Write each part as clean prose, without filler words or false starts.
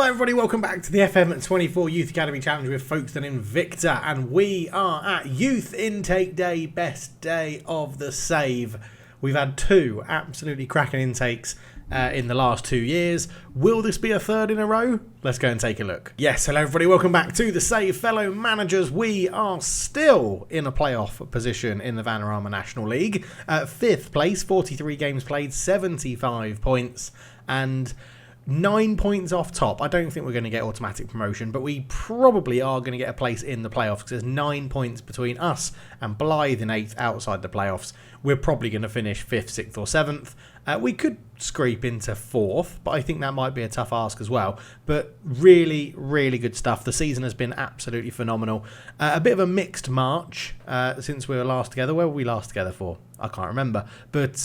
everybody, welcome back to the FM24 Youth Academy Challenge with Folkestone Invicta, and we are at Youth Intake Day, best day of the save. We've had two absolutely cracking intakes in the last 2 years. Will this be a third in a row? Let's go and take a look. Yes, hello everybody, welcome back to the save, fellow managers. We are still in a playoff position in the Vanarama National League. 5th place, 43 games played, 75 points, and 9 points off top. I don't think we're going to get automatic promotion, but we probably are going to get a place in the playoffs because there's 9 points between us and Blythe in 8th outside the playoffs. We're probably going to finish 5th, 6th or 7th. We could scrape into 4th, but I think that might be a tough ask as well. But really, really good stuff. The season has been absolutely phenomenal. A bit of a mixed March since we were last together. Where were we last together for? I can't remember. But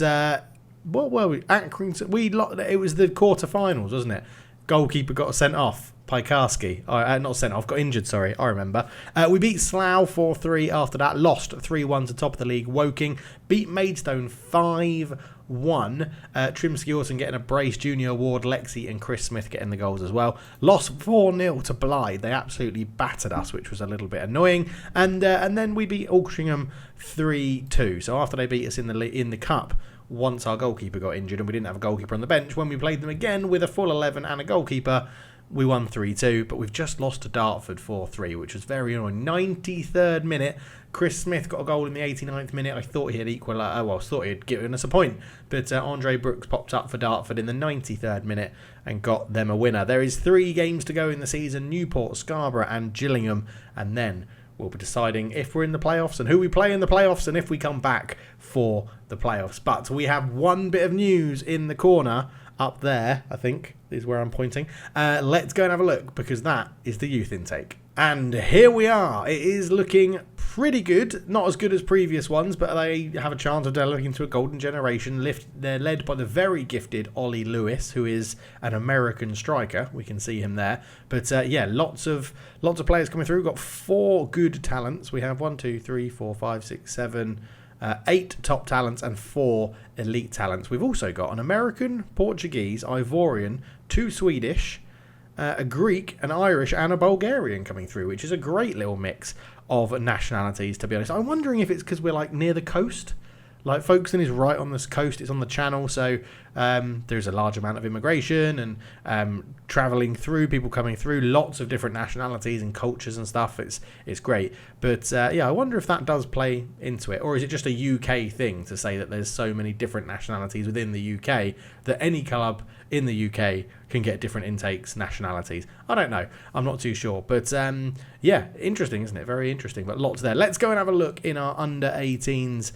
what were we? It was the quarterfinals, wasn't it? Goalkeeper got sent off. Piekarski. Not sent off, got injured, sorry. I remember. We beat Slough 4-3 after that. Lost 3-1 to top of the league, Woking. Beat Maidstone 5-1. Trimsky Orton getting a Brace Junior Award. Lexi and Chris Smith getting the goals as well. Lost 4-0 to Blythe. They absolutely battered us, which was a little bit annoying. And then we beat Altrincham 3-2. So after they beat us in the cup, once our goalkeeper got injured and we didn't have a goalkeeper on the bench, when we played them again with a full 11 and a goalkeeper, we won 3-2, but we've just lost to Dartford 4-3, which was very annoying. 93rd minute, Chris Smith got a goal in the 89th minute. I thought he had thought he'd given us a point, but Andre Brooks popped up for Dartford in the 93rd minute and got them a winner. There is 3 games to go in the season: Newport, Scarborough and Gillingham, and then we'll be deciding if we're in the playoffs and who we play in the playoffs and if we come back for the playoffs. But we have one bit of news in the corner up there, I think is where I'm pointing. Let's go and have a look, because that is the youth intake. And here we are. It is looking pretty good. Not as good as previous ones, but they have a chance of developing into a golden generation. They're led by the very gifted Ollie Lewis, who is an American striker. We can see him there. But yeah, lots of players coming through. We've got 4 good talents. We have 1, 2, 3, 4, 5, 6, 7... 8 top talents and 4 elite talents. We've also got an American, Portuguese, Ivorian, 2 Swedish, a Greek, an Irish and a Bulgarian coming through, which is a great little mix of nationalities, to be honest. I'm wondering if it's because we're like near the coast. Like Folkestone is right on this coast, it's on the channel, so there's a large amount of immigration and travelling through, people coming through, lots of different nationalities and cultures and stuff. It's great. But yeah, I wonder if that does play into it, or is it just a UK thing to say that there's so many different nationalities within the UK that any club in the UK can get different intakes, nationalities? I don't know. I'm not too sure. But yeah, interesting, isn't it? Very interesting, but lots there. Let's go and have a look in our under-18s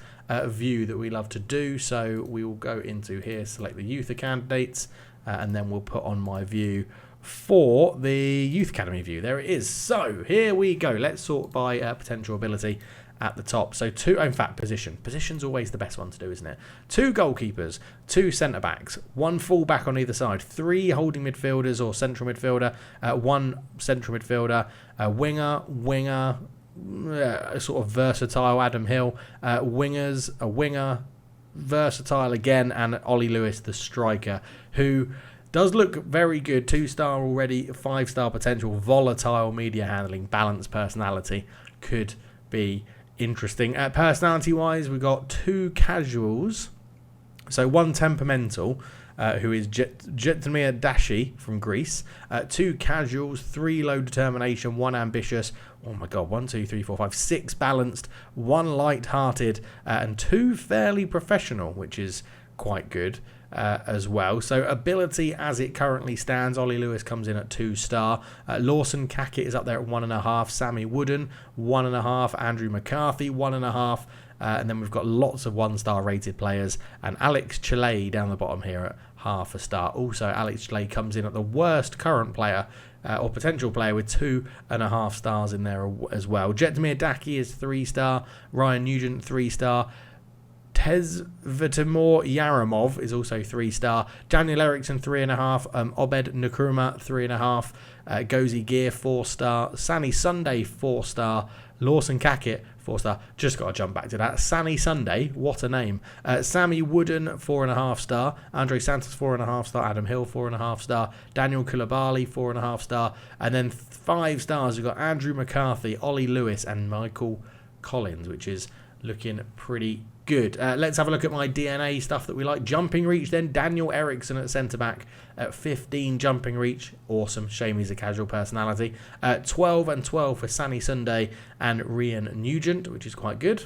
view that we love to do. So we will go into here, select the youth candidates, and then we'll put on my view for the Youth Academy view. There it is. So here we go. Let's sort by potential ability at the top. So position's always the best one to do, isn't it? 2 goalkeepers, 2 centre backs, 1 fullback on either side, 3 holding midfielders or central midfielder, 1 central midfielder, a winger, sort of versatile Adam Hill, wingers, a winger, versatile again, and Ollie Lewis, the striker, who does look very good. 2-star already, 5-star potential, volatile media handling, balanced personality, could be interesting. Personality wise, we've got 2 casuals, so 1 temperamental, who is Jetamir Dashi from Greece, 2 casuals, 3 low determination, 1 ambitious, oh my god, 1, 2, 3, 4, 5, 6 balanced, 1 light-hearted, and 2 fairly professional, which is quite good as well. So ability as it currently stands, Ollie Lewis comes in at 2-star, Lawson Cackett is up there at 1.5, Sammy Wooden 1.5, Andrew McCarthy 1.5, and then we've got lots of 1-star rated players, and Alex Chile down the bottom here at 0.5 star. Also, Alex Chile comes in at the worst current player or potential player with 2.5 stars in there as well. Jetamir Daki is 3-star, Ryan Nugent 3-star, Tezvetimur Yaramov is also 3-star. Daniel Eriksson 3.5. Obed Nkrumah 3.5. Gozi Gear 4-star. Sani Sunday 4-star. Lawson Kakit 4-star. Just got to jump back to that. Sani Sunday, what a name. Sammy Wooden 4.5-star. Andre Santos 4.5-star. Adam Hill 4.5-star. Daniel Koulibaly 4.5-star. And then 5 stars we've got Andrew McCarthy, Ollie Lewis and Michael Collins, which is looking pretty good. Let's have a look at my DNA stuff that we like. Jumping reach then. Daniel Eriksson at centre-back at 15 jumping reach. Awesome. Shame he's a casual personality. 12 and 12 for Sani Sunday and Rian Nugent, which is quite good.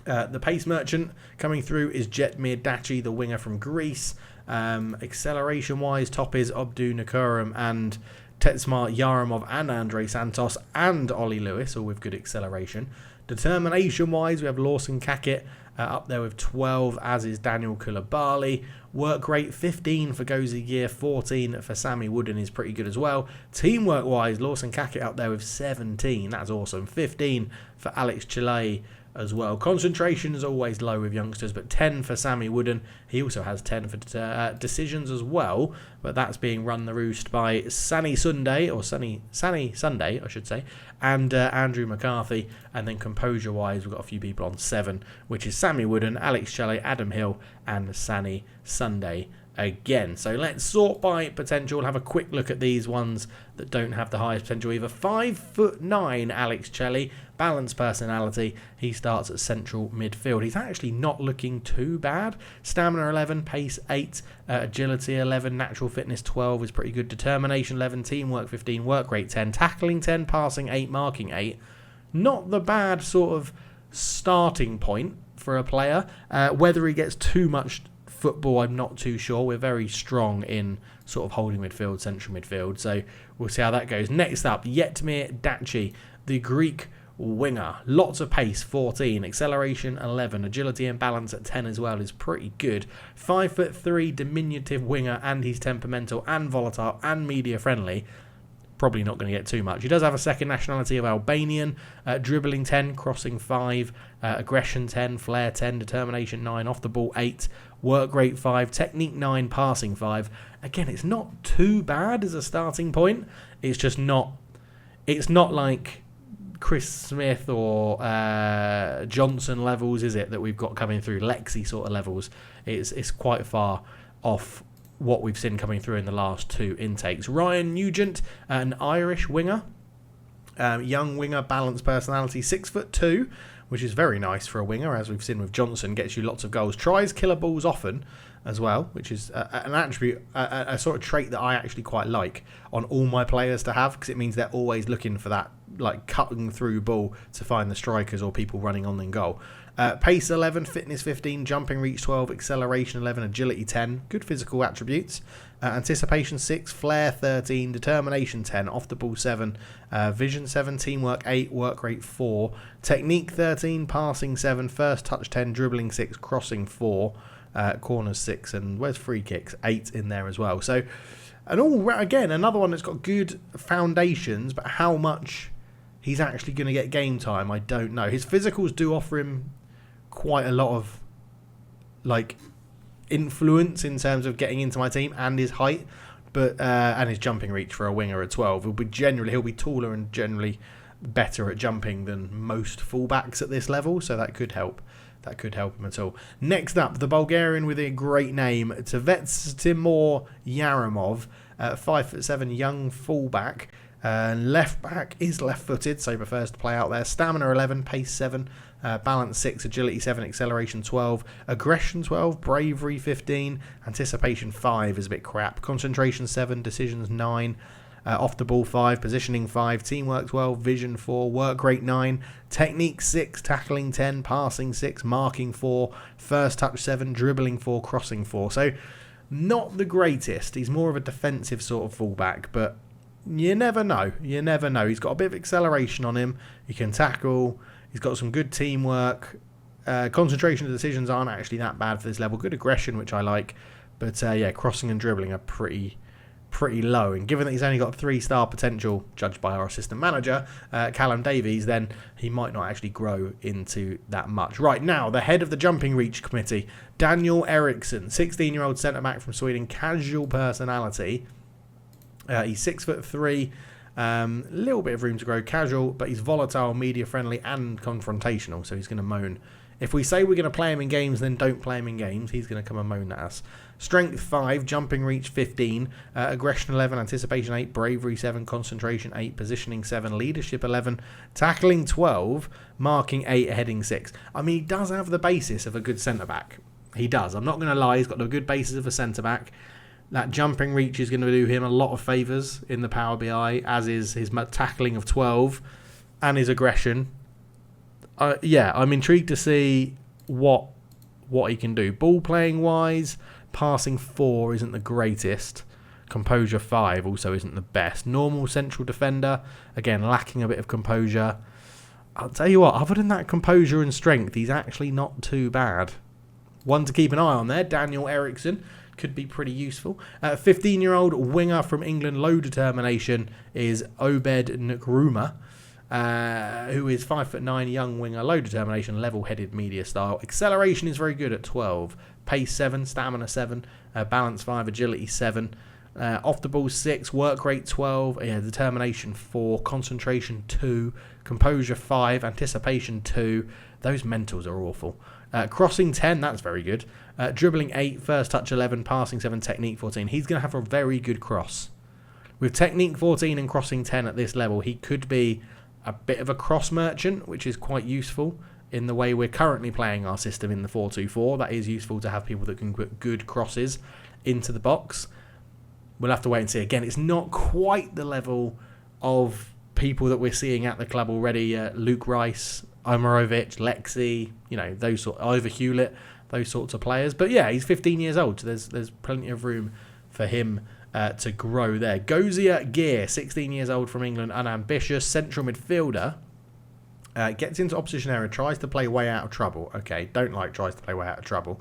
The pace merchant coming through is Jetmir Daci, the winger from Greece. Acceleration-wise, top is Abdu Nakarum and Tetsmar Yaramov and Andre Santos and Ollie Lewis, all with good acceleration. Determination-wise, we have Lawson Kakit up there with 12, as is Daniel Koulibaly. Work rate 15 for Gozi Gear, 14 for Sammy Wooden is pretty good as well. Teamwork-wise, Lawson Kakit up there with 17. That's awesome. 15 for Alex Chile as well. Concentration is always low with youngsters, but 10 for Sammy Wooden. He also has 10 for decisions as well, but that's being run the roost by Sunny Sunday, I should say, and Andrew McCarthy. And then composure-wise, we've got a few people on 7, which is Sammy Wooden, Alex Shelley, Adam Hill, and Sunny Sunday again. So let's sort by potential. Have a quick look at these ones that don't have the highest potential either. 5'9", Alex Chelley, balanced personality. He starts at central midfield. He's actually not looking too bad. Stamina 11, pace 8, agility 11, natural fitness 12 is pretty good. Determination 11, teamwork 15, work rate 10, tackling 10, passing 8, marking 8. Not the bad sort of starting point for a player. Whether he gets too much football, I'm not too sure. We're very strong in sort of holding midfield, central midfield, so we'll see how that goes. Next up, Jetmir Daci, the Greek winger. Lots of pace, 14, acceleration 11, agility and balance at 10 as well is pretty good. 5'3", diminutive winger, and he's temperamental and volatile and media friendly. Probably not going to get too much. He does have a second nationality of Albanian. Dribbling 10, crossing 5, aggression 10, flair 10, determination 9, off the ball 8, work rate 5, technique 9, passing 5. Again, it's not too bad as a starting point. It's just not. It's not like Chris Smith or Johnson levels, is it, that we've got coming through? Lexi sort of levels. It's quite far off what we've seen coming through in the last 2 intakes. Ryan Nugent, an Irish winger. Young winger, balanced personality, 6'2", which is very nice for a winger, as we've seen with Johnson. Gets you lots of goals. Tries killer balls often as well, which is an attribute, a sort of trait that I actually quite like on all my players to have, because it means they're always looking for that like cutting through ball to find the strikers or people running on in goal. Pace 11, fitness 15, jumping reach 12, acceleration 11, agility 10, good physical attributes. Anticipation 6, flair 13, determination 10, off the ball 7, vision 7, teamwork 8, work rate 4, technique 13, passing 7, first touch 10, dribbling 6, crossing 4, corners 6, and where's free kicks? 8 in there as well. So, and all again, another one that's got good foundations, but how much he's actually going to get game time, I don't know. His physicals do offer him quite a lot of like influence in terms of getting into my team, and his height, but and his jumping reach for a winger at 12. He'll be taller and generally better at jumping than most fullbacks at this level, so that could help. That could help him at all. Next up, the Bulgarian with a great name, Tevetstimur Yaramov, 5'7", young fullback. Left back is left-footed, so he prefers to play out there. Stamina 11, pace 7, balance 6, agility 7, acceleration 12, aggression 12, bravery 15, anticipation 5 is a bit crap. Concentration 7, decisions 9, off the ball 5, positioning 5, teamwork 12, vision 4, work rate 9, technique 6, tackling 10, passing 6, marking 4, first touch 7, dribbling 4, crossing 4. So not the greatest. He's more of a defensive sort of fullback, but you never know. You never know. He's got a bit of acceleration on him. He can tackle. He's got some good teamwork. Concentration and decisions aren't actually that bad for this level. Good aggression, which I like. But yeah, crossing and dribbling are pretty pretty low. And given that he's only got 3-star potential, judged by our assistant manager, Callum Davies, then he might not actually grow into that much. Right, now, the head of the jumping reach committee, Daniel Eriksson, 16-year-old centre-back from Sweden, casual personality. He's 6'3", little bit of room to grow, casual, but he's volatile, media-friendly, and confrontational, so he's going to moan. If we say we're going to play him in games, then don't play him in games. He's going to come and moan at us. Strength 5, jumping reach 15, aggression 11, anticipation 8, bravery 7, concentration 8, positioning 7, leadership 11, tackling 12, marking 8, heading 6. I mean, he does have the basis of a good centre-back. He does. I'm not going to lie. He's got the good basis of a centre-back. That jumping reach is going to do him a lot of favours in the Power BI, as is his tackling of 12 and his aggression. Yeah, I'm intrigued to see what he can do. Ball playing wise, passing 4 isn't the greatest. Composure 5 also isn't the best. Normal central defender, again, lacking a bit of composure. I'll tell you what, other than that composure and strength, he's actually not too bad. One to keep an eye on there, Daniel Eriksson. Could be pretty useful. 15-year-old winger from England, low determination, is Obed Nkrumah. Who is 5'9", young winger, low determination, level-headed media style. Acceleration is very good at 12. Pace 7, stamina 7, balance 5, agility 7. Off the ball 6, work rate 12, determination 4, concentration 2, composure 5, anticipation 2. Those mentals are awful. Crossing 10, that's very good. Dribbling 8, first touch 11, passing 7, technique 14. He's going to have a very good cross. With technique 14 and crossing 10 at this level, he could be a bit of a cross merchant, which is quite useful in the way we're currently playing our system in the 4-2-4. That is useful to have people that can put good crosses into the box. We'll have to wait and see. Again, it's not quite the level of people that we're seeing at the club already. Luke Rice, Omarovic, Lexi, those sort, Ivor Hewlett, those sorts of players. But yeah, he's 15 years old, so there's plenty of room for him to grow there. Gozia Gear, 16 years old from England, unambitious, central midfielder. Gets into opposition area, tries to play way out of trouble. Okay, don't like tries to play way out of trouble.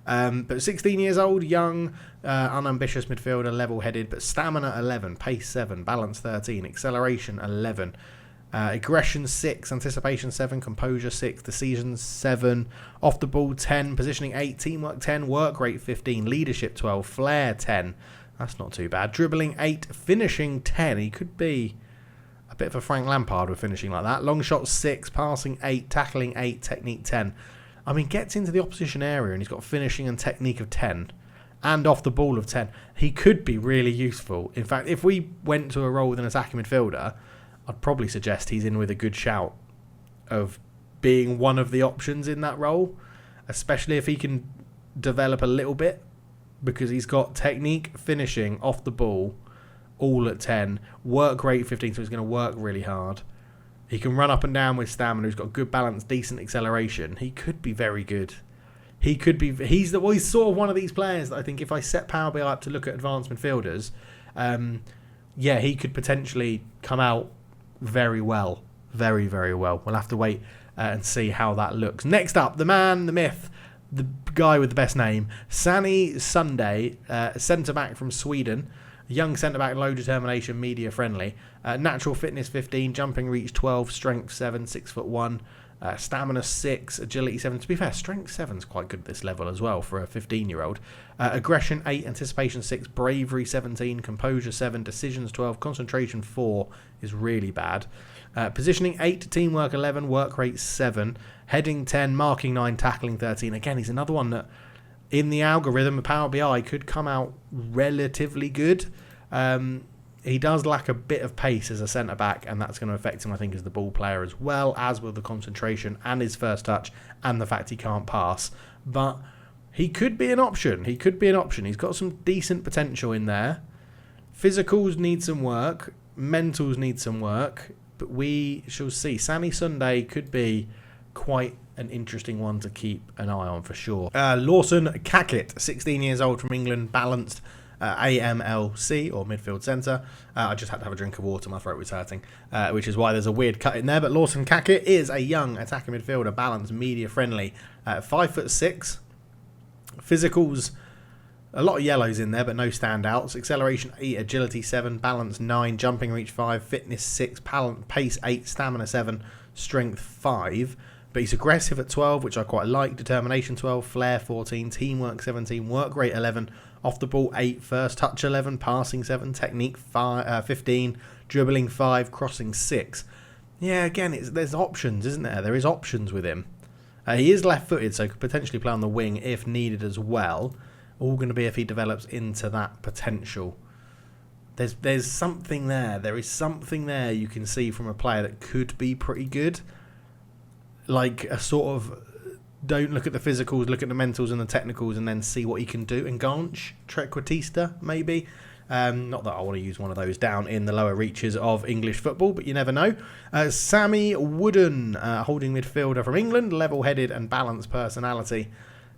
But 16 years old, young, unambitious midfielder, level-headed, but stamina 11, pace 7, balance 13, acceleration 11, aggression 6, anticipation 7, composure 6, decisions 7, off the ball 10, positioning 8, teamwork 10, work rate 15, leadership 12, flair 10. That's not too bad. Dribbling 8, finishing 10. He could be a bit of a Frank Lampard with finishing like that. Long shot 6, passing 8, tackling 8, technique 10. I mean, gets into the opposition area and he's got finishing and technique of 10 and off the ball of 10. He could be really useful. In fact, if we went to a role with an attacking midfielder, I'd probably suggest he's in with a good shout of being one of the options in that role, especially if he can develop a little bit, because he's got technique, finishing, off the ball, all at 10, work rate 15, so he's going to work really hard. He can run up and down with stamina. He's got good balance, decent acceleration. He could be very good. He could be. He's sort of one of these players that I think if I set Power BI up to look at advanced midfielders, he could potentially come out very well, very, very well. We'll have to wait and see how that looks. Next up, the man, the myth, the guy with the best name, Sani Sunday, centre back from Sweden. Young centre-back, low determination, media-friendly. Natural fitness 15, jumping reach 12, strength 7, 6'1", stamina 6, agility 7. To be fair, strength 7 is quite good at this level as well for a 15-year-old. Aggression 8, anticipation 6, bravery 17, composure 7, decisions 12, concentration 4 is really bad. Positioning 8, teamwork 11, work rate 7, heading 10, marking 9, tackling 13. Again, he's another one that in the algorithm of Power BI could come out relatively good. He does lack a bit of pace as a centre-back, and that's going to affect him, I think, as the ball player as well, as with the concentration and his first touch and the fact he can't pass. But he could be an option. He's got some decent potential in there. Physicals need some work. Mentals need some work. But we shall see. Sani Sunday could be quite an interesting one to keep an eye on for sure. Lawson Kakit, 16 years old from England, balanced AMLC or midfield centre. I just had to have a drink of water, my throat was hurting, which is why there's a weird cut in there. But Lawson Kakit is a young attacking midfielder, balanced, media friendly, 5'6", physicals A lot of yellows in there, but no standouts. Acceleration 8, agility 7, balance 9, jumping reach 5, fitness 6, pace 8, stamina 7, strength 5. But he's aggressive at 12, which I quite like. Determination 12, flair 14, teamwork 17, work rate 11, off the ball 8, first touch 11, passing 7, technique 15, dribbling 5, crossing 6. Yeah, again, there's options, isn't there? There is options with him. He is left-footed, so could potentially play on the wing if needed as well. All going to be if he develops into that potential. There's something there. There is something there you can see from a player that could be pretty good. Like a sort of, don't look at the physicals, look at the mentals and the technicals and then see what he can do. Enganche, Trequartista, maybe. Not that I want to use one of those down in the lower reaches of English football, but you never know. Sammy Wooden, holding midfielder from England, level-headed and balanced personality.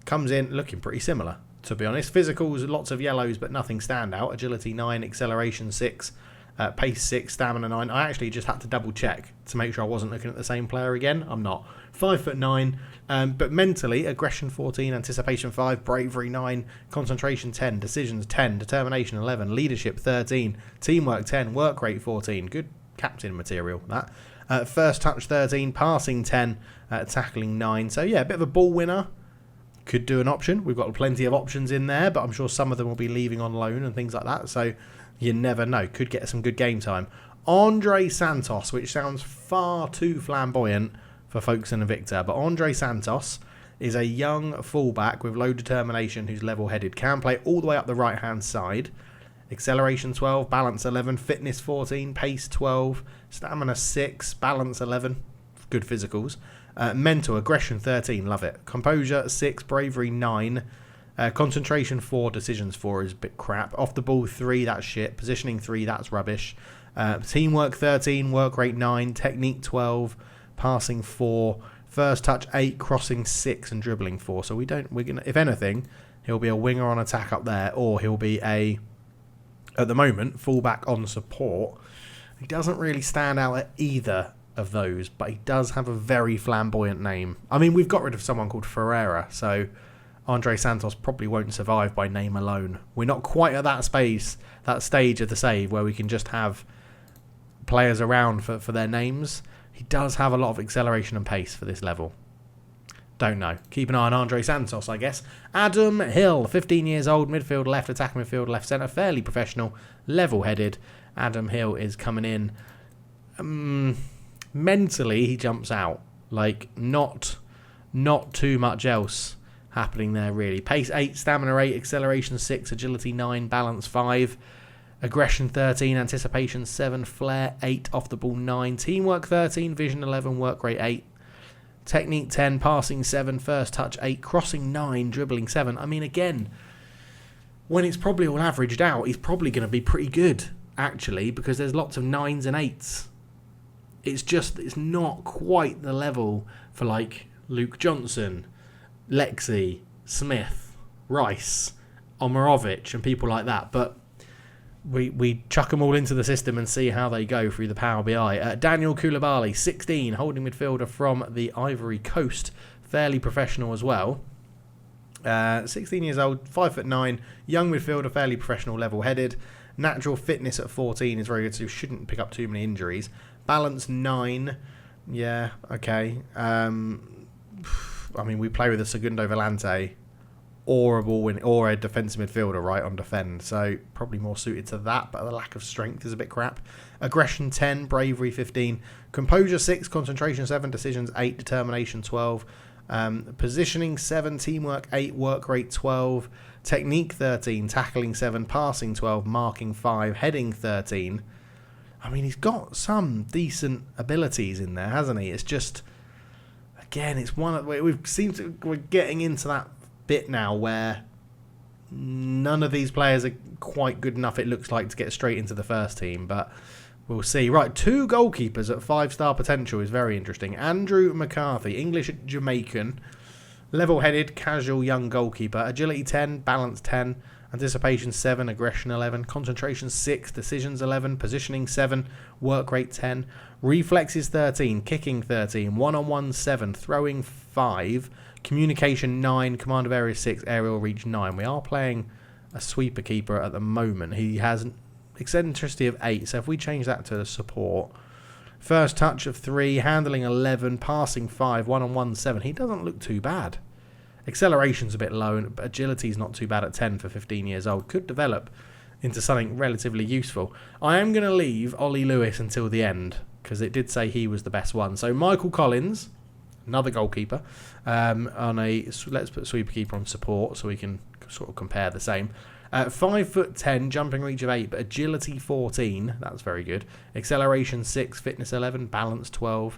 Comes in looking pretty similar, to be honest. Physicals, lots of yellows, but nothing standout. Agility 9, acceleration 6, pace 6, stamina 9. I actually just had to double check to make sure I wasn't looking at the same player again. I'm not. 5'9", but mentally, aggression 14, anticipation 5, bravery 9, concentration 10, decisions 10, determination 11, leadership 13, teamwork 10, work rate 14. Good captain material, that. First touch 13, passing 10, tackling 9. So yeah, a bit of a ball winner. Could do an option. We've got plenty of options in there, but I'm sure some of them will be leaving on loan and things like that. So you never know. Could get some good game time. Andre Santos, which sounds far too flamboyant for Folkestone and Victor, but Andre Santos is a young fullback with low determination who's level-headed. Can play all the way up the right-hand side. Acceleration 12, balance 11, fitness 14, pace 12, stamina 6, balance 11. Good physicals. Mental, aggression 13, love it. Composure 6, bravery 9, concentration 4, decisions 4 is a bit crap. Off the ball 3, that's shit. Positioning 3, that's rubbish. Teamwork 13, work rate 9, technique 12, passing 4, first touch 8, crossing 6, and dribbling 4. So we're gonna, if anything, he'll be a winger on attack up there, or he'll be at the moment, fullback on support. He doesn't really stand out at either of those, but he does have a very flamboyant name. I mean, we've got rid of someone called Ferreira, so Andre Santos probably won't survive by name alone. We're not quite at that stage of the save where we can just have players around for their names. He does have a lot of acceleration and pace for this level. Don't know. Keep an eye on Andre Santos, I guess. Adam Hill, 15 years old, midfield left, attacking midfield left centre, fairly professional, level-headed. Adam Hill is coming in. Mentally, he jumps out. Like, not too much else happening there, really. Pace 8, stamina 8, acceleration 6, agility 9, balance 5, aggression 13, anticipation 7, flair 8, off the ball 9, teamwork 13, vision 11, work rate 8, technique 10, passing 7, first touch 8, crossing 9, dribbling 7. I mean, again, when it's probably all averaged out, he's probably going to be pretty good, actually, because there's lots of 9s and 8s. It's not quite the level for, like, Luke Johnson, Lexi, Smith, Rice, Omarovic, and people like that. But we chuck them all into the system and see how they go through the Power BI. Daniel Koulibaly, 16, holding midfielder from the Ivory Coast, fairly professional as well. 16 years old, 5'9", young midfielder, fairly professional, level-headed. Natural fitness at 14 is very good, so shouldn't pick up too many injuries. Balance 9, yeah, okay. I mean, we play with a Segundo Volante or a defensive midfielder, right, on defend. So probably more suited to that, but the lack of strength is a bit crap. Aggression 10, bravery 15, composure 6, concentration 7, decisions 8, determination 12, positioning 7, teamwork 8, work rate 12, technique 13, tackling 7, passing 12, marking 5, heading 13. I mean, he's got some decent abilities in there, hasn't he? It's just, again, it's we're getting into that bit now where none of these players are quite good enough, it looks like, to get straight into the first team, but we'll see. Right, 2 goalkeepers at 5-star potential is very interesting. Andrew McCarthy, English Jamaican, level-headed, casual young goalkeeper, agility 10, balance 10, anticipation 7, aggression 11, concentration 6, decisions 11, positioning 7, work rate 10, reflexes 13, kicking 13, one-on-one 7, throwing 5, communication 9, command of area 6, aerial reach 9. We are playing a sweeper keeper at the moment. He has eccentricity of 8, so if we change that to support, first touch of 3, handling 11, passing 5, 1-on-1 7. He doesn't look too bad. Acceleration's a bit low, but agility's not too bad at 10 for 15 years old. Could develop into something relatively useful. I am going to leave Ollie Lewis until the end, because it did say he was the best one. So Michael Collins, another goalkeeper, let's put sweeper keeper on support so we can sort of compare the same. 5'10", jumping reach of 8, but agility 14. That's very good. Acceleration 6, fitness 11, balance 12,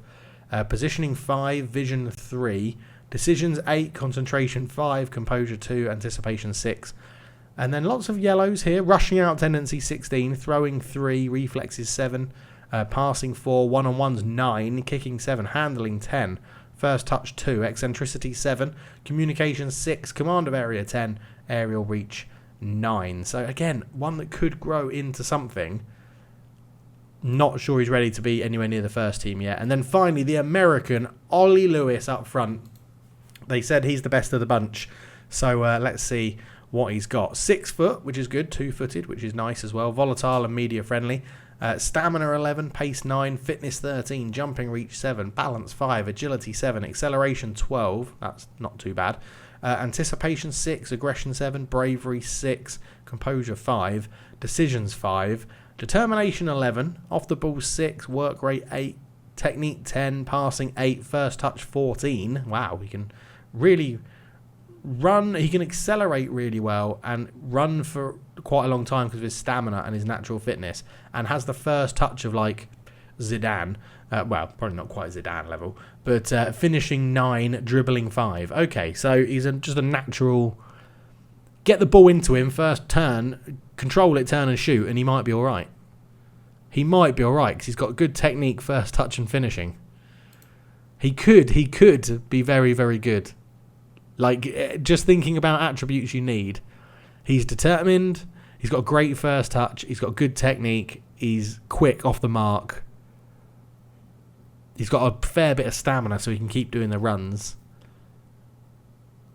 positioning 5, vision 3, decisions 8, concentration 5, composure 2, anticipation 6. And then lots of yellows here. Rushing out tendency 16, throwing 3, reflexes 7, passing 4, 1-on-1s 9, kicking 7, handling 10, first touch 2, eccentricity 7, communication 6, command of area 10, aerial reach 9. So again, one that could grow into something. Not sure he's ready to be anywhere near the first team yet. And then finally, the American Ollie Lewis up front. They said he's the best of the bunch. So let's see what he's got. 6 foot, which is good. 2-footed, which is nice as well. Volatile and media friendly. Stamina 11, pace 9, fitness 13, jumping reach 7, balance 5, agility 7, acceleration 12. That's not too bad. Anticipation 6, aggression 7, bravery 6, composure 5, decisions 5, determination 11, off the ball 6, work rate 8, technique 10, passing 8, first touch 14. Wow, he can really run. He can accelerate really well and run for quite a long time because of his stamina and his natural fitness, and has the first touch of like Zidane. Well, probably not quite Zidane level, but finishing 9, dribbling 5. Okay, so he's just a natural. Get the ball into him, first turn, control it, turn and shoot, and he might be all right. He might be all right because he's got good technique, first touch and finishing. He could be very, very good. Like, just thinking about attributes you need. He's determined. He's got great first touch. He's got good technique. He's quick off the mark. He's got a fair bit of stamina so he can keep doing the runs.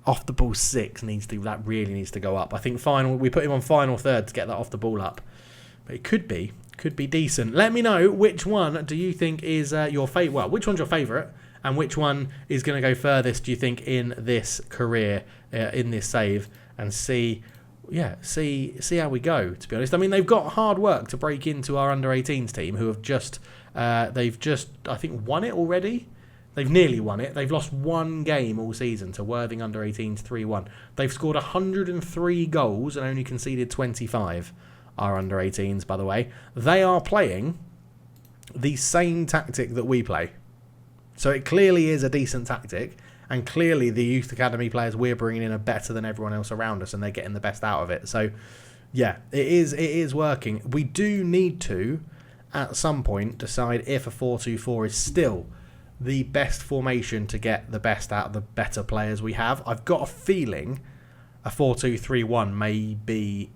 Off the ball 6 that really needs to go up. I think we put him on final third to get that off the ball up. But it could be decent. Let me know which one do you think is your favourite. Well, which one's your favourite? And which one is going to go furthest, do you think, in this career, in this save, and see how we go, to be honest. I mean, they've got hard work to break into our under-18s team, who have I think, won it already. They've nearly won it. They've lost one game all season to Worthing under-18s 3-1. They've scored 103 goals and only conceded 25, our under-18s, by the way. They are playing the same tactic that we play. So it clearly is a decent tactic, and clearly the youth academy players we're bringing in are better than everyone else around us, and they're getting the best out of it. So, yeah, it is working. We do need to, at some point, decide if a 4-2-4 is still the best formation to get the best out of the better players we have. I've got a feeling a 4-2-3-1 may be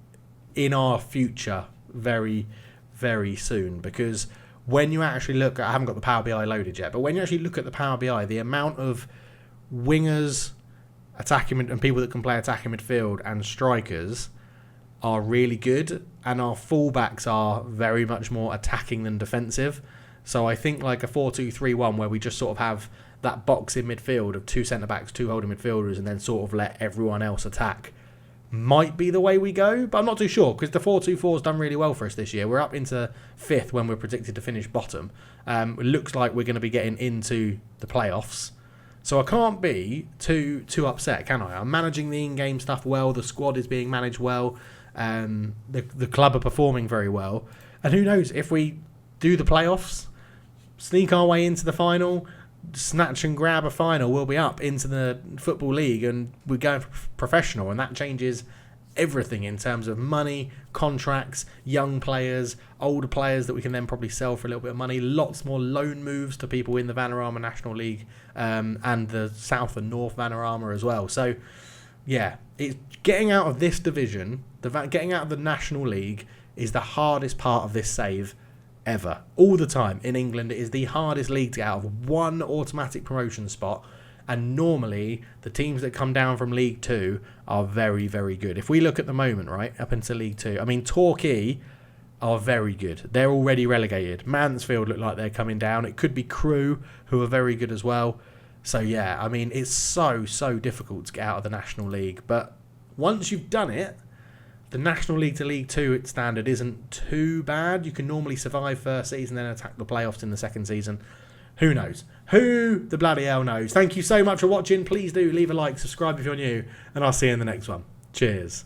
in our future very, very soon, because when you actually look, I haven't got the Power BI loaded yet, but when you actually look at the Power BI, the amount of wingers, attacking and people that can play attacking midfield and strikers are really good, and our fullbacks are very much more attacking than defensive. So I think like a 4-2-3-1 where we just sort of have that box in midfield of 2 centre-backs, 2 holding midfielders, and then sort of let everyone else attack might be the way we go, but I'm not too sure, because the 4-2-4's done really well for us this year. We're up into 5th when we're predicted to finish bottom. It looks like we're going to be getting into the playoffs, so I can't be too upset, can I? I'm managing the in-game stuff well, the squad is being managed well, the club are performing very well, and who knows, if we do the playoffs, sneak our way into the final, snatch and grab a final, we'll be up into the Football League and we're going professional, and that changes everything in terms of money, contracts, young players, older players that we can then probably sell for a little bit of money, lots more loan moves to people in the Vanarama National League and the South and North Vanarama as well. So yeah, it's getting out of this division, getting out of the National League is the hardest part of this save ever. All the time in England, it is the hardest league to get out of. One automatic promotion spot And normally, the teams that come down from League 2 are very, very good. If we look at the moment, right, up into League 2, I mean, Torquay are very good. They're already relegated. Mansfield look like they're coming down. It could be Crewe, who are very good as well. So, yeah, I mean, it's so difficult to get out of the National League. But once you've done it, the National League to League 2 standard isn't too bad. You can normally survive first season, then attack the playoffs in the second season. Who knows? Who the bloody hell knows? Thank you so much for watching. Please do leave a like, subscribe if you're new, and I'll see you in the next one. Cheers.